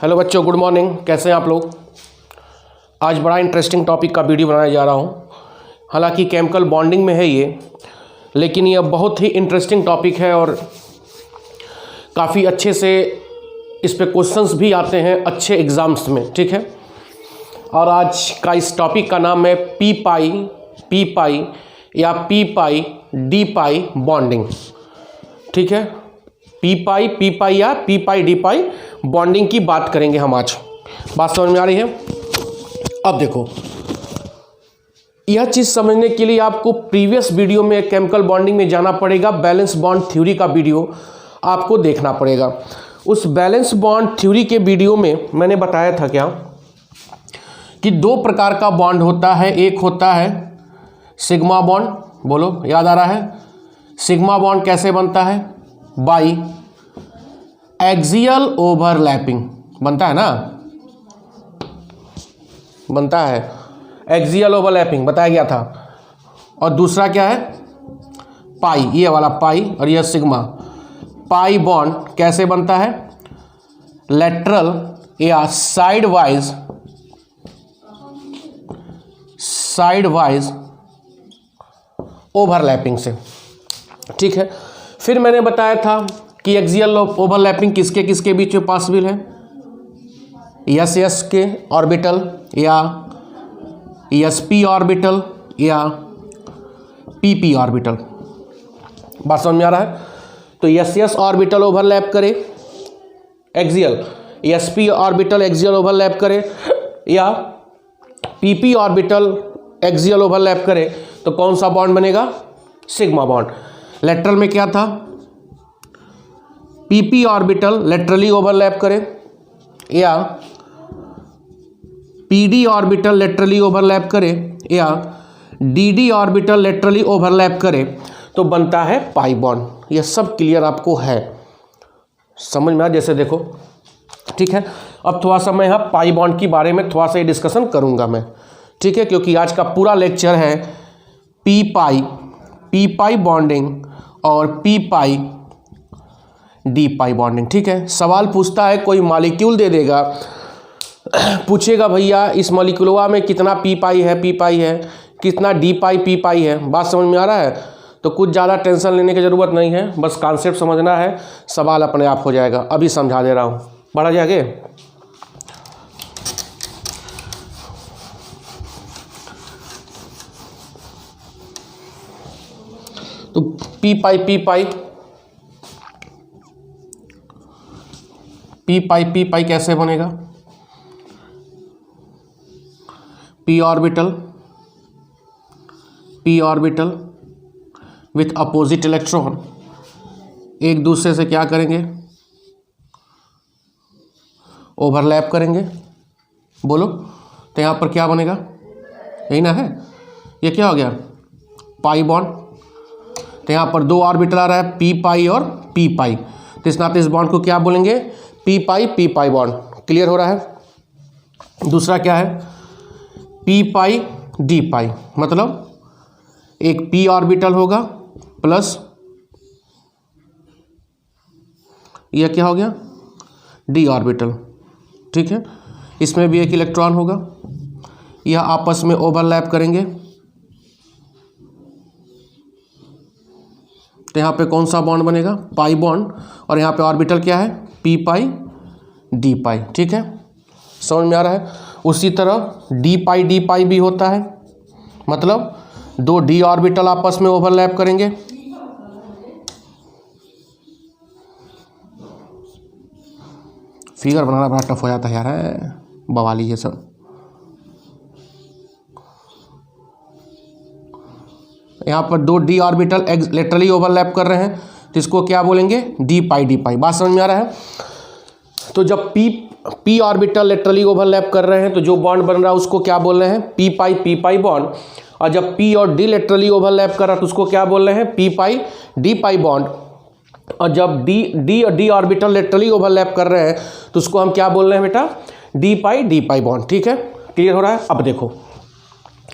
Hello बच्चों, good morning. कैसे हैं आप लोग? आज बड़ा इंटरेस्टिंग टॉपिक का वीडियो बनाने जा रहा हूं। हालांकि केमिकल बॉन्डिंग में है ये, लेकिन ये बहुत ही इंटरेस्टिंग टॉपिक है और काफ़ी अच्छे से इस पे क्वेश्चंस भी आते हैं अच्छे एग्ज़ाम्स में। ठीक है, और आज का इस टॉपिक का नाम है पी पाई या पी पाई डी पाई बॉन्डिंग। ठीक है, पी पाई या पी पाई डी पाई बॉन्डिंग की बात करेंगे हम आज। बात समझ में आ रही है? अब देखो, यह चीज़ समझने के लिए आपको प्रीवियस वीडियो में केमिकल बॉन्डिंग में जाना पड़ेगा। बैलेंस बॉन्ड थ्योरी का वीडियो आपको देखना पड़ेगा। उस बैलेंस बॉन्ड थ्योरी के वीडियो में मैंने बताया था क्या कि दो प्रकार का बॉन्ड होता है। एक होता है सिग्मा बॉन्ड, बोलो याद आ रहा है? सिग्मा बॉन्ड कैसे बनता है? बाई एक्सियल ओवरलैपिंग बनता है ना, बनता है एक्सियल ओवरलैपिंग, बताया गया था। और दूसरा क्या है? पाई, ये वाला पाई और यह सिग्मा। पाई बॉन्ड कैसे बनता है? लेटरल या साइड वाइज ओवरलैपिंग से। ठीक है, फिर मैंने बताया था कि एक्सियल ओवरलैपिंग किसके किसके बीच में पॉसिबल है? एस के ऑर्बिटल या एसपी ऑर्बिटल या पीपी ऑर्बिटल। बात समझ में आ रहा है? तो एस ऑर्बिटल ओवरलैप करे axial, SP orbital axial overlap करे या पीपी ऑर्बिटल एक्सियल ओवरलैप करे तो कौन सा बॉन्ड बनेगा? Sigma bond. लेटरल में क्या था? पीपी ऑर्बिटल लेटरली ओवरलैप करे या पीडी ऑर्बिटल लेटरली ओवरलैप करे या डीडी ऑर्बिटल लेटरली ओवरलैप करे तो बनता है पाई बॉन्ड। यह सब क्लियर आपको है, समझ में आ? जैसे देखो, ठीक है, अब थोड़ा सा मैं यहाँ पाई बॉन्ड के बारे में थोड़ा सा ये डिस्कशन करूँगा मैं। ठीक है, क्योंकि आज का पूरा लेक्चर है पी पाई बॉन्डिंग और पी पाई डी पाई बॉन्डिंग। ठीक है, सवाल पूछता है, कोई मॉलिक्यूल दे देगा, पूछेगा भैया इस मॉलिक्यूलवा में कितना पी पाई है, कितना डी पाई पी पाई है। बात समझ में आ रहा है? तो कुछ ज़्यादा टेंशन लेने की ज़रूरत नहीं है, बस कॉन्सेप्ट समझना है, सवाल अपने आप हो जाएगा। अभी समझा दे रहा हूँ, बढ़ा जाएगा। तो पी पाई कैसे बनेगा? P orbital with opposite electron एक दूसरे से क्या करेंगे? ओवरलैप करेंगे। बोलो, तो यहाँ पर क्या बनेगा? यही ना है? ये क्या हो गया? Pi bond. तो यहाँ पर दो ऑर्बिटल आ रहा है, पी पाई और पी पाई। तो इस नाते इस बॉन्ड को क्या बोलेंगे? P pi bond. क्लियर हो रहा है? दूसरा क्या है? पी पाई डी पाई, मतलब एक पी ऑर्बिटल होगा प्लस यह क्या हो गया? D orbital. ठीक है, इसमें भी एक इलेक्ट्रॉन होगा, यह आपस में ओवरलैप करेंगे। तो यहाँ पे कौन सा बॉन्ड बनेगा? Pi bond. और यहाँ पे ऑर्बिटल क्या है? पी पाई डी पाई। ठीक है, समझ में आ रहा है? उसी तरह डी पाई भी होता है, मतलब दो डी ऑर्बिटल आपस में ओवरलैप करेंगे। फिगर बनाना बड़ा टफ हो जाता है यार, बवाली ये सब। यहाँ पर दो डी ऑर्बिटल लेटरली ओवरलैप कर रहे हैं, तो इसको क्या बोलेंगे? डी पाई। बात समझ में आ रहा है? तो जब पी ऑर्बिटल लेटरली ओवरलैप कर रहे हैं तो जो बॉन्ड बन रहा है उसको क्या बोल रहे हैं? P pi bond. और जब पी और डी लेटरली ओवरलैप कर रहा है तो उसको क्या बोल रहे हैं? पी पाई डी पाई बॉन्ड। और जब डी ऑर्बिटल लेटरली ओवरलैप कर रहे हैं तो उसको हम क्या बोल रहे हैं बेटा? D pi bond. ठीक है, क्लियर हो रहा है? अब देखो,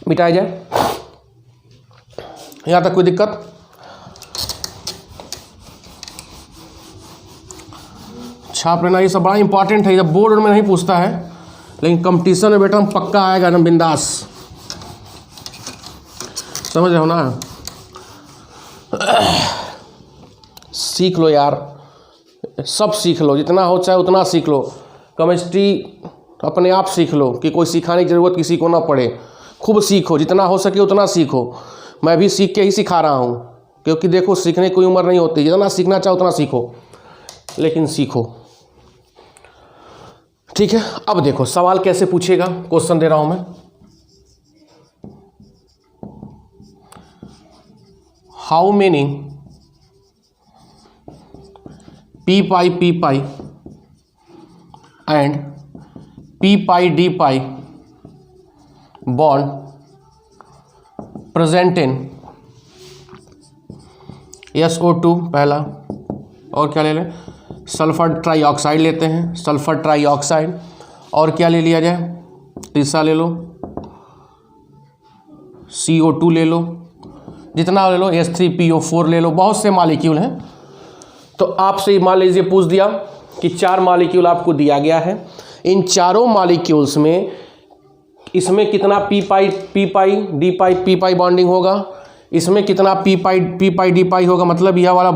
मिटाया जाए, यहाँ तक कोई दिक्कत? छाप लेना, ये सब बड़ा इंपॉर्टेंट है। जब बोर्ड में नहीं पूछता है, लेकिन कंपटीशन में बेटा हम पक्का आएगा एकदम बिंदास, समझ रहे हो ना। सीख लो यार, सब सीख लो, जितना हो चाहे उतना सीख लो। केमिस्ट्री अपने आप सीख लो कि कोई सिखाने की ज़रूरत किसी को ना पड़े। खूब सीखो, जितना हो सके उतना सीखो। मैं भी सीख के ही सिखा रहा हूँ, क्योंकि देखो सीखने की कोई उम्र नहीं होती, जितना सीखना चाहो उतना सीखो, लेकिन सीखो। ठीक है, अब देखो सवाल कैसे पूछेगा, क्वेश्चन दे रहा हूँ मैं। How many p pi and p pi d pi bond present in SO2 पहला, और क्या ले लें, सल्फर ट्राईऑक्साइड लेते हैं, सल्फर ट्राईऑक्साइड, और क्या ले लिया जाए, तीसरा ले लो CO2 ले लो, जितना ले लो, H3PO4 ले लो, बहुत से मॉलिक्यूल हैं। तो आपसे मान लीजिए पूछ दिया कि 4 मॉलिक्यूल आपको दिया गया है, इन चारों मॉलिक्यूल्स में इसमें कितना p पाई बॉन्डिंग होगा, इसमें कितना p पाई d पाई होगा, मतलब यह वाला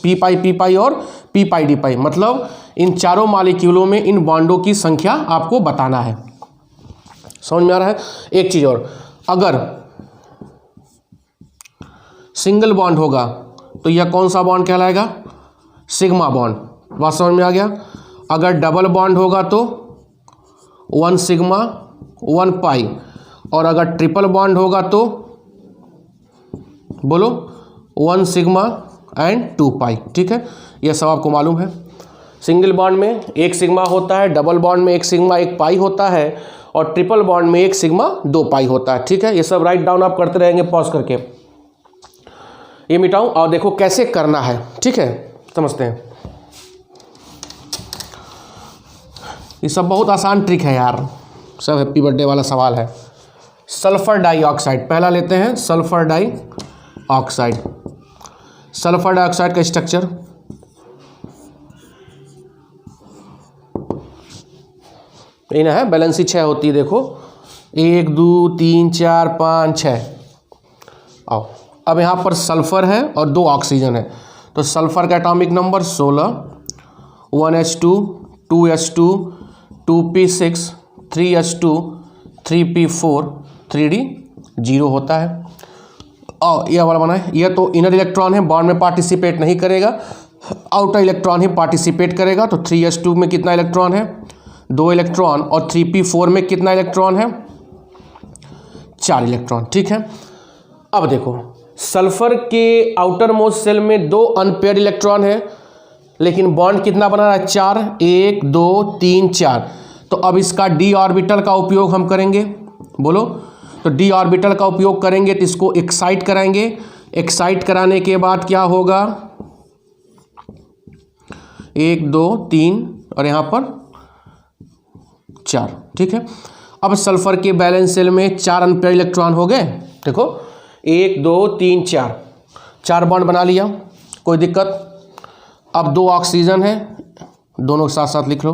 p पाई और p पाई d पाई, मतलब इन चारों मॉलिक्यूलों में इन बॉन्डों की संख्या आपको बताना है। समझ में आ रहा है। एक चीज़ और, अगर सिंगल बॉन्ड होगा तो यह कौन सा बॉन्ड कहलाएगा, सिग्मा बॉन्ड। बात समझ में आ गया। अगर डबल बॉन्ड होगा तो 1 सिग्मा 1 पाई, और अगर ट्रिपल बॉन्ड होगा तो बोलो 1 सिग्मा एंड 2 पाई। ठीक है, यह सब आपको मालूम है। सिंगल बॉन्ड में 1 सिग्मा होता है, डबल बॉन्ड में 1 सिग्मा 1 पाई होता है, और ट्रिपल बॉन्ड में 1 सिग्मा 2 पाई होता है। ठीक है, ये सब राइट डाउन आप करते रहेंगे पॉज करके। ये मिटाऊं और देखो कैसे करना है। ठीक है, समझते हैं। ये सब बहुत आसान ट्रिक है यार, सब हैप्पी बर्थडे वाला सवाल है। सल्फर डाइऑक्साइड पहला लेते हैं, सल्फर डाइऑक्साइड। सल्फर डाइऑक्साइड का स्ट्रक्चर ये ना है, बैलेंसी 6 होती है। देखो 1 2 3 4 5 6। आओ, अब यहाँ पर सल्फर है और 2 ऑक्सीजन है, तो सल्फर का atomic number 16, 1s2 2s2 2p6 3s2 3p4 3d0 होता है। और यह वाला बना है, यह तो इनर इलेक्ट्रॉन है, बॉन्ड में पार्टिसिपेट नहीं करेगा, आउटर इलेक्ट्रॉन ही पार्टिसिपेट करेगा। तो 3s2 में कितना इलेक्ट्रॉन है, 2 इलेक्ट्रॉन, और 3p4 में कितना इलेक्ट्रॉन है, 4 इलेक्ट्रॉन। ठीक है, अब देखो सल्फर के आउटर मोस्ट सेल में 2 अनपेयर्ड इलेक्ट्रॉन है, लेकिन बॉन्ड कितना बना रहा है, 4, 1 2 3 4। तो अब इसका d ऑर्बिटल का उपयोग हम करेंगे, बोलो। तो d ऑर्बिटल का उपयोग करेंगे तो इसको एक्साइट कराएंगे, एक्साइट कराने के बाद क्या होगा, 1 2 3 और यहाँ पर 4। ठीक है, अब सल्फर के बैलेंस सेल में 4 अनपेयर्ड इलेक्ट्रॉन हो गए। देखो 1 2 3 4 बॉन्ड बना लिया, कोई दिक्कत। अब 2 ऑक्सीजन है, दोनों के साथ साथ लिख लो,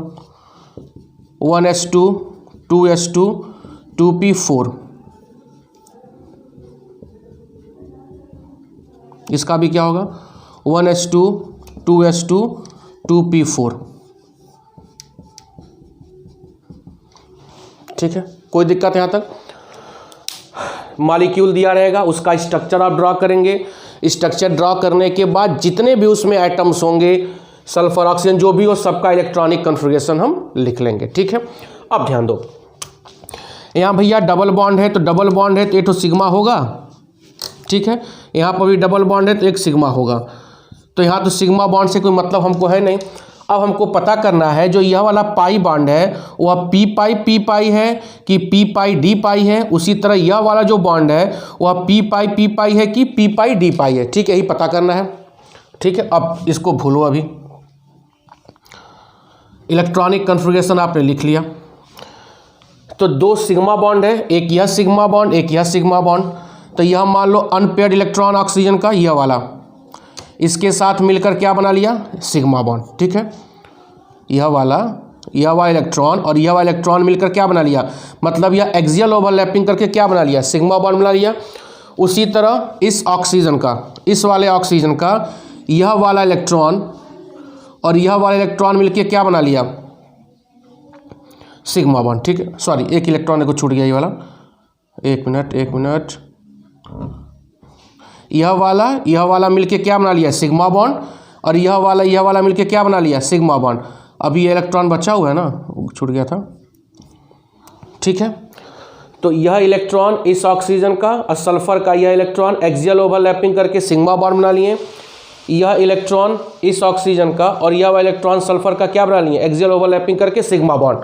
1s2 2s2 2p4। इसका भी क्या होगा, 1s2 2s2 2p4। ठीक है, कोई दिक्कत यहाँ तक। मॉलिक्यूल दिया रहेगा, उसका स्ट्रक्चर आप ड्रॉ करेंगे। स्ट्रक्चर ड्रॉ करने के बाद जितने भी उसमें एटम्स होंगे, सल्फर ऑक्सीजन जो भी हो, सबका इलेक्ट्रॉनिक कन्फिगरेशन हम लिख लेंगे। ठीक है, अब ध्यान दो, यहाँ भैया डबल बॉन्ड है, तो डबल बॉन्ड है तो 1 सिग्मा होगा। ठीक है, यहाँ पर भी डबल बॉन्ड है तो 1 सिग्मा होगा। तो यहाँ तो सिग्मा बॉन्ड से कोई मतलब हमको है नहीं। अब हमको पता करना है जो यह वाला पाई बॉन्ड है वह p पाई है कि p पाई d पाई है, उसी तरह यह वाला जो बॉन्ड है वह p पाई है कि p पाई d पाई है। ठीक है, यही पता करना है। ठीक है, अब इसको भूलो, अभी इलेक्ट्रॉनिक कन्फिगरेशन आपने लिख लिया। तो 2 सिग्मा बॉन्ड है, एक यह सिग्मा बॉन्ड एक यह सिग्मा बॉन्ड। तो यह मान लो अनपेयर्ड इलेक्ट्रॉन ऑक्सीजन का यह वाला, इसके साथ मिलकर क्या बना लिया, सिग्मा बॉन्ड। ठीक है, यह वाला इलेक्ट्रॉन और यह वाला इलेक्ट्रॉन मिलकर क्या बना लिया, मतलब यह एक्सियल ओवरलैपिंग करके क्या बना लिया, सिग्मा बॉन्ड बना लिया। उसी तरह इस ऑक्सीजन का, इस वाले ऑक्सीजन का यह वाला इलेक्ट्रॉन और यह वाला इलेक्ट्रॉन मिलकर क्या बना लिया, सिग्मा बॉन्ड। ठीक है, सॉरी एक इलेक्ट्रॉन को छूट गया ये वाला, एक मिनट। यह वाला मिलके क्या बना लिया, सिग्मा बॉन्ड, और यह वाला मिलके क्या बना लिया, सिग्मा बॉन्ड। अभी ये इलेक्ट्रॉन बचा हुआ है ना, छूट गया था। ठीक है, तो यह इलेक्ट्रॉन इस ऑक्सीजन का और सल्फर का यह इलेक्ट्रॉन एक्सियल ओवरलैपिंग करके सिग्मा बॉन्ड बना लिए। यह इलेक्ट्रॉन इस ऑक्सीजन का और यह वाला इलेक्ट्रॉन सल्फर का क्या बना लिए, एक्सियल ओवरलैपिंग करके सिग्मा बॉन्ड।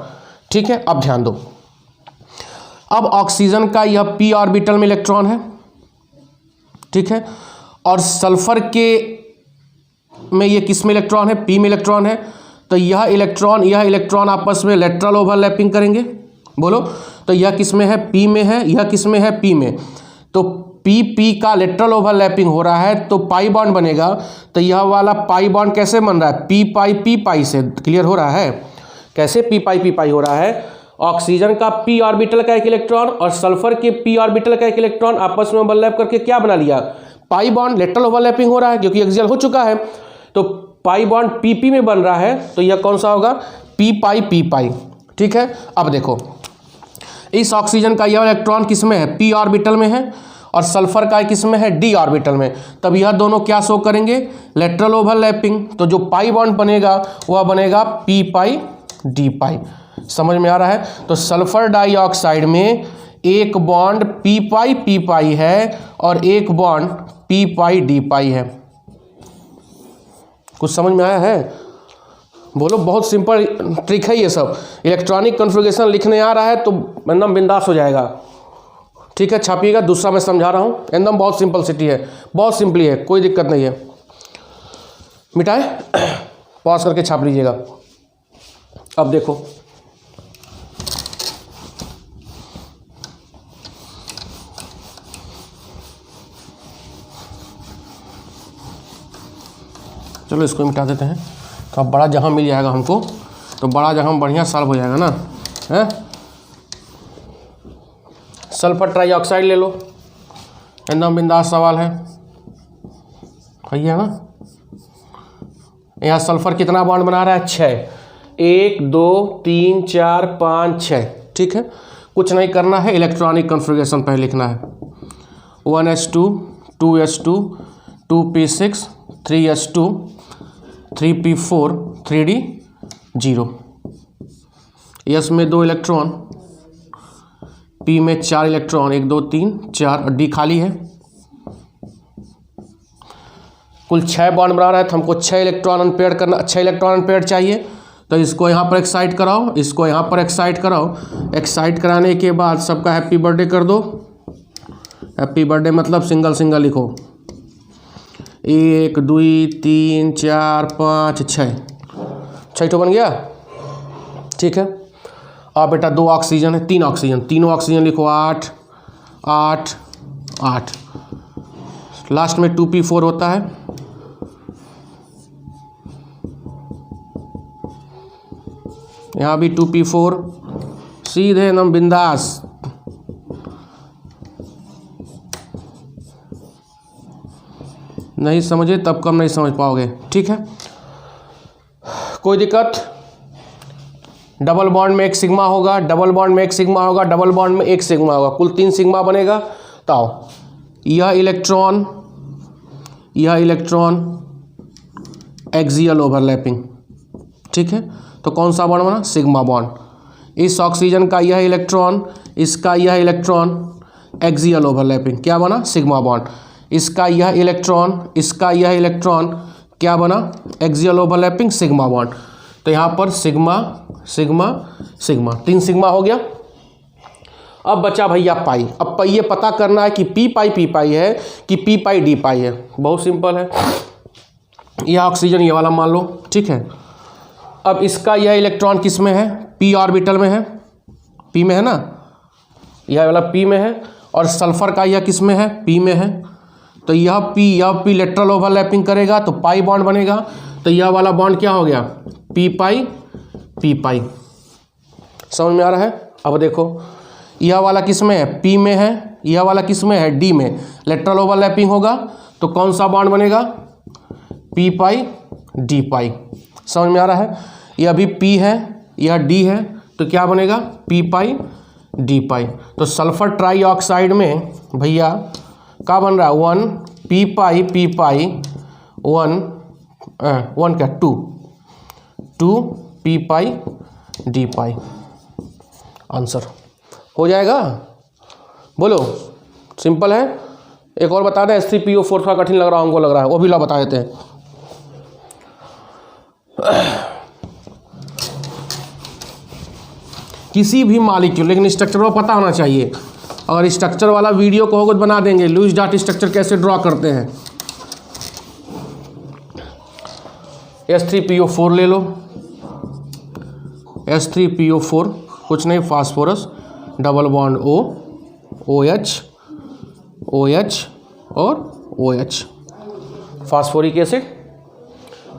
ठीक है, अब ध्यान दो, अब ऑक्सीजन का यह p ऑर्बिटल में इलेक्ट्रॉन है, ठीक है, और सल्फर के में ये किस में इलेक्ट्रॉन है, p में इलेक्ट्रॉन है। तो यह इलेक्ट्रॉन आपस में लेटरल ओवरलैपिंग करेंगे। बोलो, तो यह किस में है, p में है, यह किस में है, p में। तो p का लेटरल ओवरलैपिंग हो रहा है तो पाई बॉन्ड बनेगा। तो यह वाला पाई बॉन्ड कैसे बन रहा है, p पाई से। क्लियर हो रहा है कैसे p पाई हो रहा है। ऑक्सीजन का p ऑर्बिटल का एक इलेक्ट्रॉन और सल्फर के p ऑर्बिटल का एक इलेक्ट्रॉन आपस में ओवरलैप करके क्या बना लिया, पाई बॉन्ड। लेटरल ओवरलैपिंग हो रहा है क्योंकि एक्सियल हो चुका है, तो पाई बॉन्ड pp में बन रहा है, तो यह कौन सा होगा, p पाई। ठीक है, अब देखो इस ऑक्सीजन का यह इलेक्ट्रॉन किस में है, p ऑर्बिटल में है, और सल्फर का किस में है, d ऑर्बिटल में। तब यह दोनों क्या शो करेंगे, लेटरल ओवरलैपिंग। तो जो पाई बॉन्ड बनेगा वह बनेगा p पाई d पाई। समझ में आ रहा है। तो सल्फर डाइऑक्साइड में एक बॉन्ड p पाई है और एक बॉन्ड p पाई d पाई है। कुछ समझ में आया है, बोलो। बहुत सिंपल ट्रिक है ये सब। इलेक्ट्रॉनिक कॉन्फ़िगरेशन लिखने आ रहा है तो एकदम बिंदास हो जाएगा। ठीक है, छापिएगा। दूसरा मैं समझा रहा हूँ, एकदम बहुत सिंपलिसिटी है, बहुत सिंपली है, कोई दिक्कत नहीं है। मिटाए, पॉज करके छाप लीजिएगा। अब देखो, चलो इसको मिटा देते हैं। तो अब बड़ा जहाँ मिल जाएगा हमको, तो बड़ा जहाँ बढ़िया सॉल्व हो जाएगा ना, है। सल्फर ट्राइऑक्साइड ले लो, एकदम बिंदास सवाल है ना। यहाँ सल्फर कितना बॉन्ड बना रहा है, 6, 1 2 3 4 5 6। ठीक है, कुछ नहीं करना है, इलेक्ट्रॉनिक कॉन्फ़िगरेशन पहले लिखना है। 1s2 2s2 2p6 3s2 3p4 3d0। s में 2 इलेक्ट्रॉन, p में 4 इलेक्ट्रॉन, 1 2 3 4, और d खाली है। कुल 6 बॉन्ड बना रहा है तो हमको 6 इलेक्ट्रॉन अनपेयर्ड करना, 6 इलेक्ट्रॉन अनपेयर्ड चाहिए। तो इसको यहाँ पर एक्साइट कराओ, इसको यहाँ पर एक्साइट कराओ। एक्साइट कराने के बाद सबका हैप्पी बर्थडे कर दो। हैप्पी बर्थडे मतलब सिंगल लिखो, 1 2 3 4 5 6 तो बन गया। ठीक है, अब बेटा 2 ऑक्सीजन है, 3 ऑक्सीजन, तीनों ऑक्सीजन लिखो, 8 8 8। लास्ट में 2p4 होता है। यहाँ भी 2p4, सीधे एकदम बिंदास। नहीं समझे तब कम नहीं समझ पाओगे। ठीक है, कोई दिक्कत। डबल बॉन्ड में एक सिग्मा होगा, डबल बॉन्ड में एक सिग्मा होगा, डबल बॉन्ड में एक सिग्मा होगा, कुल 3 सिग्मा बनेगा। तो आओ, यह इलेक्ट्रॉन एक्सियल ओवरलैपिंग। ठीक है, तो कौन सा बॉन्ड बना, सिग्मा बॉन्ड। इस ऑक्सीजन का यह इलेक्ट्रॉन, इसका यह इलेक्ट्रॉन एक्सियल ओवरलैपिंग, क्या बना, सिग्मा बॉन्ड। इसका यह इलेक्ट्रॉन, इसका यह इलेक्ट्रॉन क्या बना, एक्सियल ओवरलैपिंग, सिग्मा बॉन्ड। तो यहाँ पर सिग्मा सिग्मा सिग्मा, 3 सिग्मा हो गया। अब बचा भैया पाई। अब ये पता करना है कि p पाई है कि p पाई d पाई है। बहुत सिंपल है। यह ऑक्सीजन ये वाला मान लो। ठीक है, अब इसका यह इलेक्ट्रॉन किस में है, p ऑर्बिटल में है, p में है ना, यह वाला p में है, और सल्फर का यह किस में है, p में है। तो यह p लेटरल ओवरलैपिंग करेगा तो पाई बॉन्ड बनेगा। तो यह वाला बॉन्ड क्या हो गया, पी पाई पी पाई। समझ में आ रहा है। अब देखो यह वाला किस में है, पी में है, यह वाला किस में है, डी में। लेटरल ओवरलैपिंग होगा तो कौन सा बॉन्ड बनेगा, पी पाई डी पाई। समझ में आ रहा है। यह भी पी है, यह डी है, तो क्या बनेगा, पी पाई डी पाई। तो सल्फर ट्राईऑक्साइड में भैया क्या बन रहा है, 1 पी पाई 1 क्या 2 पी पाई डी पाई। आंसर हो जाएगा। बोलो, सिंपल है। एक और बता दें, H3PO4 थोड़ा कठिन लग रहा है, हमको लग रहा है, वो भी ला बता देते हैं। किसी भी मालिक्यूल, लेकिन स्ट्रक्चर को पता होना चाहिए। अगर स्ट्रक्चर वाला वीडियो को होगा तो बना देंगे, लुईस डॉट स्ट्रक्चर कैसे ड्रॉ करते हैं। H3PO4 ले लो, H3PO4 कुछ नहीं, phosphorus, double bond O, OH OH और OH, फास्फोरिक एसिड।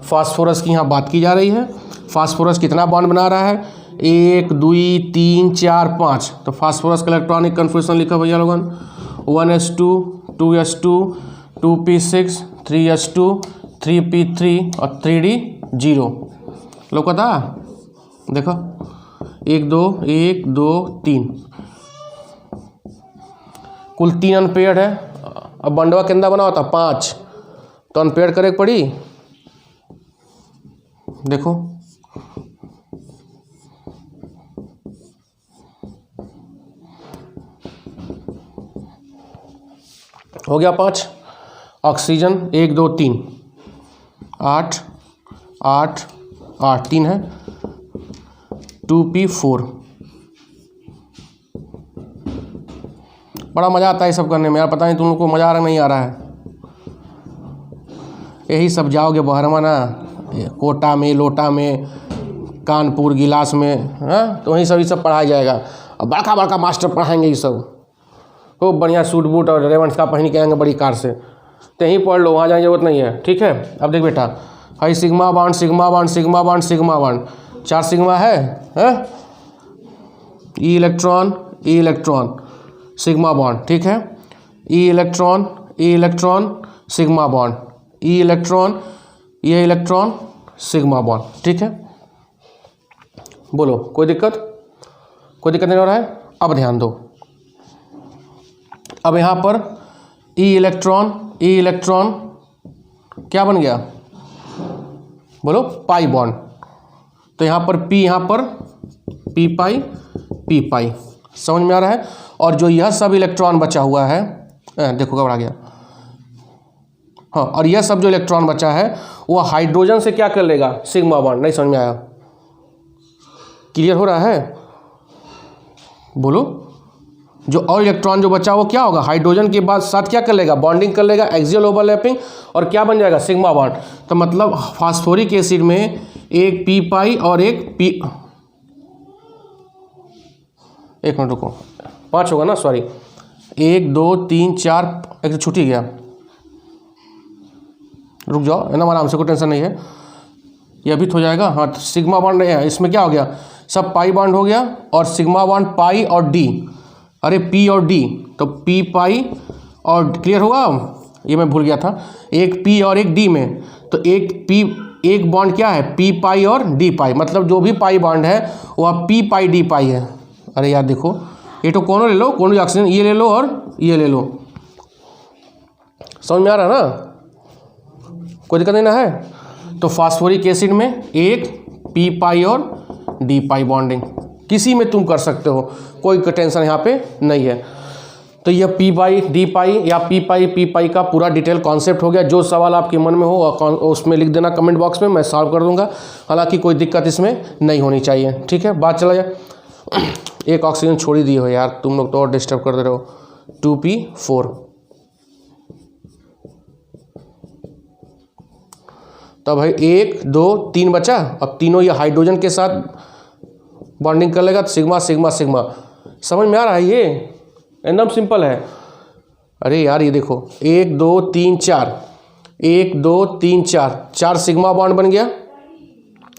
फास्फोरस की यहाँ बात की जा रही है। फास्फोरस कितना बॉन्ड बना रहा है, 1 2 3 4 5। तो फास्फोरस का इलेक्ट्रॉनिक कन्फॉर्मेशन लिखा भैया लोगन, 1s2 2s2 2p6 3s2 3p3 और 3d0। लोग पता देखो 1 2 1 2 3 कुल 3 अनपेयर्ड है। अब बंडवा के अंदर बना होता 5, तो अनपेयर्ड करे पड़ी। देखो हो गया 5। ऑक्सीजन 1 2 3 8 8 8 3 है, 2p4। बड़ा मज़ा आता है सब करने में यार, पता नहीं तुम लोग को मज़ा आ रहा नहीं आ रहा है। यही सब जाओगे बहरमा ना, कोटा में, लोटा में, कानपुर, गिलास में, हाँ, तो वहीं सब पढ़ाया जाएगा। और बड़का बड़का मास्टर पढ़ाएंगे ये सब, खूब बढ़िया सूट बूट और रेवंस का पहन के आएंगे बड़ी कार से। तो यहीं पढ़ लो, वहाँ जाने की जरूरत नहीं है, ठीक है। अब देख बेटा, high sigma bond sigma bond sigma bond sigma bond, 4 sigma है, ई इलेक्ट्रॉन सिग्मा बॉन्ड, ठीक है। ई इलेक्ट्रॉन सिग्मा बॉन्ड, ई इलेक्ट्रॉन ये इलेक्ट्रॉन सिग्मा बॉन्ड, ठीक है। बोलो कोई दिक्कत नहीं हो रहा है। अब ध्यान दो, अब यहाँ पर ई इलेक्ट्रॉन क्या बन गया, बोलो पाई बॉन्ड। तो यहाँ पर पी पाई, समझ में आ रहा है। और जो यह सब इलेक्ट्रॉन बचा हुआ है, देखो घबरा गया, हाँ, और यह सब जो इलेक्ट्रॉन बचा है वो हाइड्रोजन से क्या कर लेगा, सिग्मा बॉन्ड। नहीं समझ में आया, क्लियर हो रहा है। बोलो, जो और इलेक्ट्रॉन जो बचा वो क्या होगा, हाइड्रोजन के बाद साथ क्या कर लेगा, बॉन्डिंग कर लेगा, एक्सियल ओवरलैपिंग, और क्या बन जाएगा, सिग्मा बॉन्ड। तो मतलब फास्फोरिक एसिड में एक पी पाई और एक एक मिनट रुको, 5 होगा ना, सॉरी, 1 2 3 4, एक तो छूट ही गया, रुक जाओ, है ना, आराम से, कोई टेंशन नहीं है, ये अभी हो जाएगा। हाँ, तो सिग्मा बॉन्ड है, इसमें क्या हो गया, सब पाई बॉन्ड हो गया, और सिग्मा बॉन्ड पाई और डी, अरे पी और डी, तो पी पाई और, क्लियर हुआ, ये मैं भूल गया था, एक पी और एक डी में, तो एक बॉन्ड क्या है, पी पाई और डी पाई, मतलब जो भी पाई बॉन्ड है वह पी पाई डी पाई है। अरे यार देखो, ये तो कौन ले लो, कौन ऑक्सीजन, ये ले लो और ये ले लो, समझ में आ रहा है ना, कोई दिक्कत नहीं ना है। तो फास्फोरिक एसिड में एक पी पाई और डी पाई बॉन्डिंग किसी में तुम कर सकते हो, कोई टेंशन यहाँ पे नहीं है। तो यह पी पाई डी पाई या पी पाई का पूरा डिटेल कॉन्सेप्ट हो गया। जो सवाल आपके मन में हो उसमें लिख देना कमेंट बॉक्स में, मैं सॉल्व कर दूंगा। हालांकि कोई दिक्कत इसमें नहीं होनी चाहिए, ठीक है। बात चला जाए, एक ऑक्सीजन छोड़ ही दी हो यार, तुम लोग तो और डिस्टर्ब कर दे रहे हो। 2p4, तो भाई 1 2 3 बचा, अब तीनों ये हाइड्रोजन के साथ बॉन्डिंग कर लेगा, तो सिग्मा सिग्मा सिग्मा। समझ में आ रहा है, ये एकदम सिंपल है। अरे यार ये देखो 1 2 3 4, 1 2 3 4, 4 सिग्मा बॉन्ड बन गया,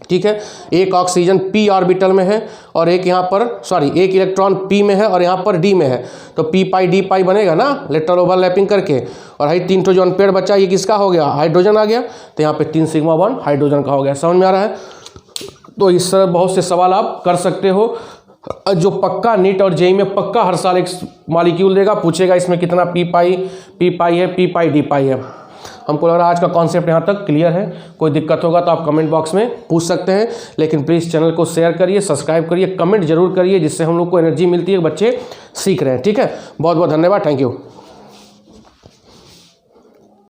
ठीक है। एक ऑक्सीजन p ऑर्बिटल में है और एक यहाँ पर एक इलेक्ट्रॉन p में है और यहाँ पर d में है, तो p पाई d पाई बनेगा ना लेटरल ओवरलैपिंग करके। और हाई 3 जो अनपेयर बचा, ये किसका हो गया, हाइड्रोजन आ गया, तो यहाँ पे 3 सिग्मा बॉन्ड हाइड्रोजन का हो गया। समझ में आ रहा है? तो इस तरह बहुत से सवाल आप कर सकते हो, जो पक्का नीट और जेई में पक्का हर साल एक मॉलिक्यूल देगा, पूछेगा इसमें कितना p पाई है, p पाई d पाई है। हमको लग रहा है आज का कॉन्सेप्ट यहाँ तक क्लियर है। कोई दिक्कत होगा तो आप कमेंट बॉक्स में पूछ सकते हैं, लेकिन प्लीज़ चैनल को शेयर करिए, सब्सक्राइब करिए, कमेंट जरूर करिए, जिससे हम लोग को एनर्जी मिलती है, बच्चे सीख रहे हैं। ठीक है, बहुत बहुत धन्यवाद, थैंक यू।